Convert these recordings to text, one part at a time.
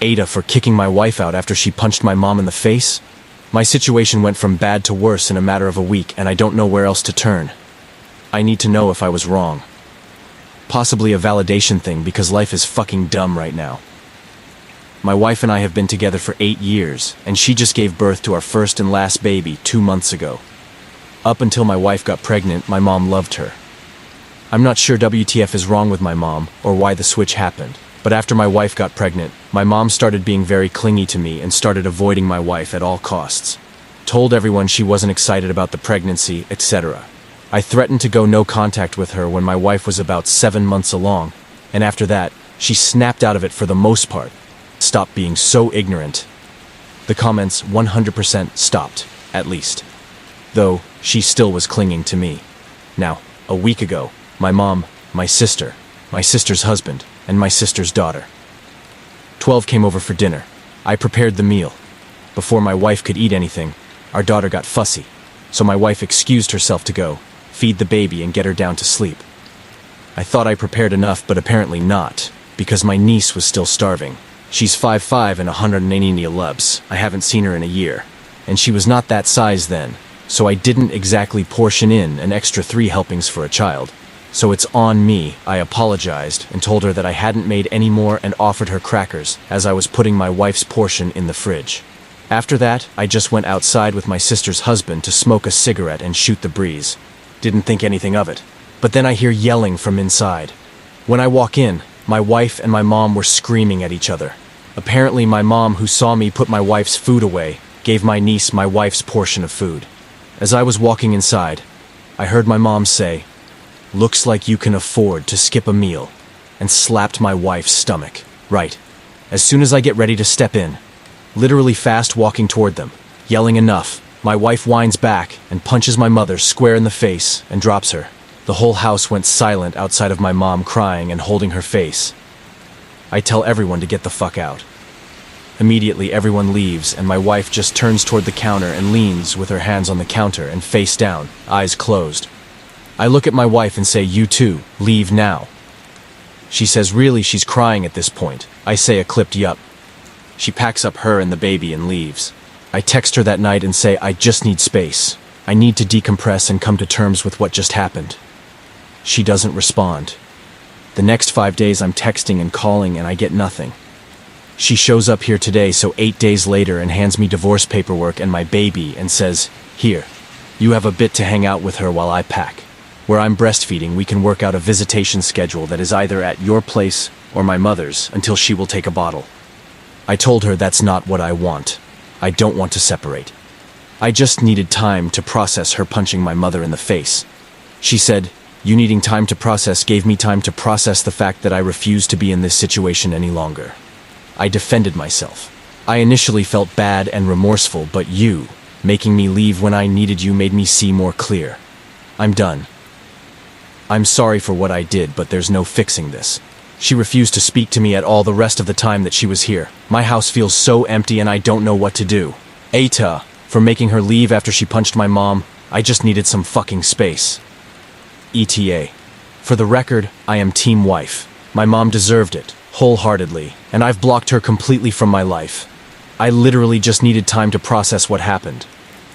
AITA for kicking my wife out after she punched my mom in the face? My situation went from bad to worse in a matter of a week, and I don't know where else to turn. I need to know if I was wrong. Possibly a validation thing, because life is fucking dumb right now. My wife and I have been together for 8 years, and she just gave birth to our first and last baby 2 months ago. Up until my wife got pregnant, my mom loved her. I'm not sure WTF is wrong with my mom, or why the switch happened. But after my wife got pregnant, my mom started being very clingy to me and started avoiding my wife at all costs. Told everyone she wasn't excited about the pregnancy, etc. I threatened to go no contact with her when my wife was about 7 months along, and after that, she snapped out of it for the most part. Stop being so ignorant. The comments 100% stopped, at least. Though, she still was clinging to me. Now, a week ago, my mom, my sister's husband, and my sister's daughter. 12 came over for dinner. I prepared the meal. Before my wife could eat anything, our daughter got fussy, so my wife excused herself to go, feed the baby and get her down to sleep. I thought I prepared enough, but apparently not, because my niece was still starving. She's 5'5" and 180 kilograms. I haven't seen her in a year, and she was not that size then, so I didn't exactly portion in an extra 3 helpings for a child. So it's on me. I apologized and told her that I hadn't made any more and offered her crackers as I was putting my wife's portion in the fridge. After that, I just went outside with my sister's husband to smoke a cigarette and shoot the breeze. Didn't think anything of it. But then I hear yelling from inside. When I walk in, my wife and my mom were screaming at each other. Apparently my mom, who saw me put my wife's food away, gave my niece my wife's portion of food. As I was walking inside, I heard my mom say, "Looks like you can afford to skip a meal," and slapped my wife's stomach. Right. As soon as I get ready to step in, literally fast walking toward them, yelling enough, my wife whines back and punches my mother square in the face and drops her. The whole house went silent outside of my mom crying and holding her face. I tell everyone to get the fuck out. Immediately everyone leaves and my wife just turns toward the counter and leans with her hands on the counter and face down, eyes closed. I look at my wife and say, "You too, leave now." She says really she's crying at this point. I say a clipped yup. She packs up her and the baby and leaves. I text her that night and say I just need space. I need to decompress and come to terms with what just happened. She doesn't respond. The next 5 days I'm texting and calling and I get nothing. She shows up here today, so 8 days later, and hands me divorce paperwork and my baby and says, "Here, you have a bit to hang out with her while I pack. Where I'm breastfeeding, we can work out a visitation schedule that is either at your place or my mother's until she will take a bottle." I told her that's not what I want. I don't want to separate. I just needed time to process her punching my mother in the face. She said, "You needing time to process gave me time to process the fact that I refuse to be in this situation any longer." I defended myself. I initially felt bad and remorseful, but you, making me leave when I needed you, made me see more clear. I'm done. I'm sorry for what I did, but there's no fixing this. She refused to speak to me at all the rest of the time that she was here. My house feels so empty and I don't know what to do. AITA, for making her leave after she punched my mom. I just needed some fucking space. ETA. For the record, I am team wife. My mom deserved it, wholeheartedly, and I've blocked her completely from my life. I literally just needed time to process what happened.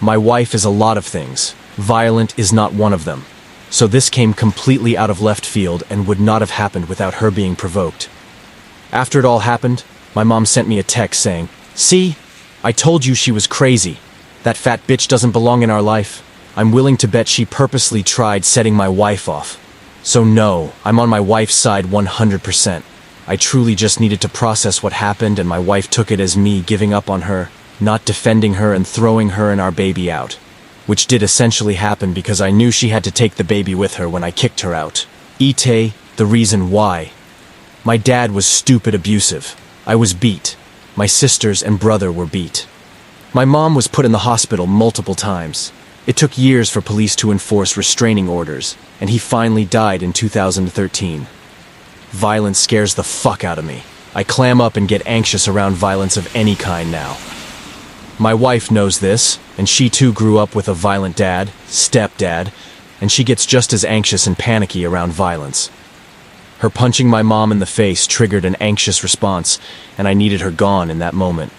My wife is a lot of things. Violent is not one of them. So this came completely out of left field and would not have happened without her being provoked. After it all happened, my mom sent me a text saying, "See? I told you she was crazy. That fat bitch doesn't belong in our life." I'm willing to bet she purposely tried setting my wife off. So no, I'm on my wife's side 100%. I truly just needed to process what happened, and my wife took it as me giving up on her, not defending her and throwing her and our baby out. Which did essentially happen because I knew she had to take the baby with her when I kicked her out. Ite, the reason why. My dad was stupid abusive. I was beat. My sisters and brother were beat. My mom was put in the hospital multiple times. It took years for police to enforce restraining orders, and he finally died in 2013. Violence scares the fuck out of me. I clam up and get anxious around violence of any kind now. My wife knows this, and she too grew up with a violent dad, stepdad, and she gets just as anxious and panicky around violence. Her punching my mom in the face triggered an anxious response, and I needed her gone in that moment.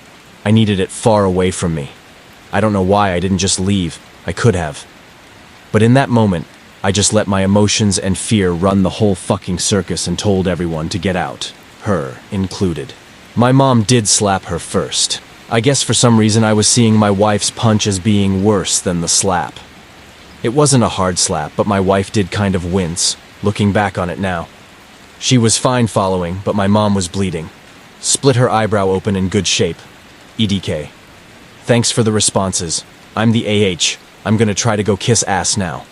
I needed it far away from me. I don't know why I didn't just leave. I could have. But in that moment, I just let my emotions and fear run the whole fucking circus and told everyone to get out, her included. My mom did slap her first. I guess for some reason I was seeing my wife's punch as being worse than the slap. It wasn't a hard slap, but my wife did kind of wince, looking back on it now. She was fine following, but my mom was bleeding. Split her eyebrow open in good shape. EDK. Thanks for the responses. I'm the AH. I'm gonna try to go kiss ass now.